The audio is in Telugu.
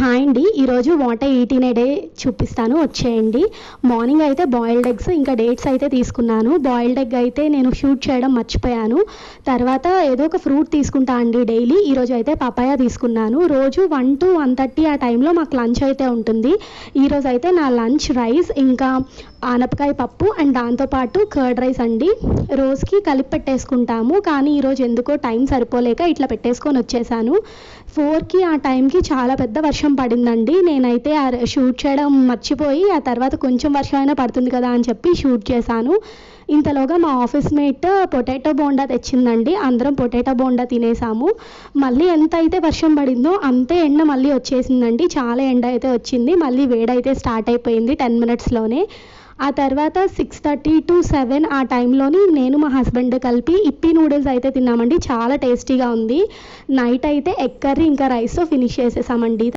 హాయ్ అండి. ఈరోజు what I eat in a day చూపిస్తాను, వచ్చేయండి. మార్నింగ్ అయితే బాయిల్డ్ ఎగ్స్ ఇంకా డేట్స్ అయితే తీసుకున్నాను. బాయిల్డ్ ఎగ్ అయితే నేను షూట్ చేయడం మర్చిపోయాను. తర్వాత ఏదో ఒక ఫ్రూట్ తీసుకుంటా అండి డైలీ. ఈరోజు అయితే పపాయ తీసుకున్నాను. రోజు 1 to 1:30 ఆ టైంలో మాకు లంచ్ అయితే ఉంటుంది. ఈరోజు అయితే నా లంచ్ రైస్ ఇంకా ఆనపకాయ పప్పు అండ్ దాంతోపాటు కర్డ్ రైస్ అండి. రోజుకి కలిపి పెట్టేసుకుంటాము, కానీ ఈరోజు ఎందుకో టైం సరిపోలేక ఇట్లా పెట్టేసుకొని వచ్చేసాను. 4కి ఆ టైంకి చాలా పెద్ద వర్షం పడిందండి. నేనైతే షూట్ చేయడం మర్చిపోయి ఆ తర్వాత కొంచెం వర్షం అయినా పడుతుంది కదా అని చెప్పి షూట్ చేశాను. ఇంతలోగా మా ఆఫీస్ మేట్ పొటాటో బోండా తెచ్చిందండి. అందరం పొటాటో బోండా తినేసాము. మళ్ళీ ఎంత అయితే వర్షం పడిందో అంతే ఎండ మళ్ళీ వచ్చేసిందండి. చాలా ఎండ అయితే వచ్చింది. మళ్ళీ వేడైతే స్టార్ట్ అయిపోయింది 10 మినిట్స్లోనే. ఆ తర్వాత 6:30 to 7 ఆ టైంలోని నేను మా హస్బెండ్ కలిపి ఇప్పీ నూడిల్స్ అయితే తిన్నామండి. చాలా టేస్టీగా ఉంది. నైట్ అయితే ఎగ్ కర్రీ ఇంకా రైస్తో ఫినిష్ చేసేసామండి.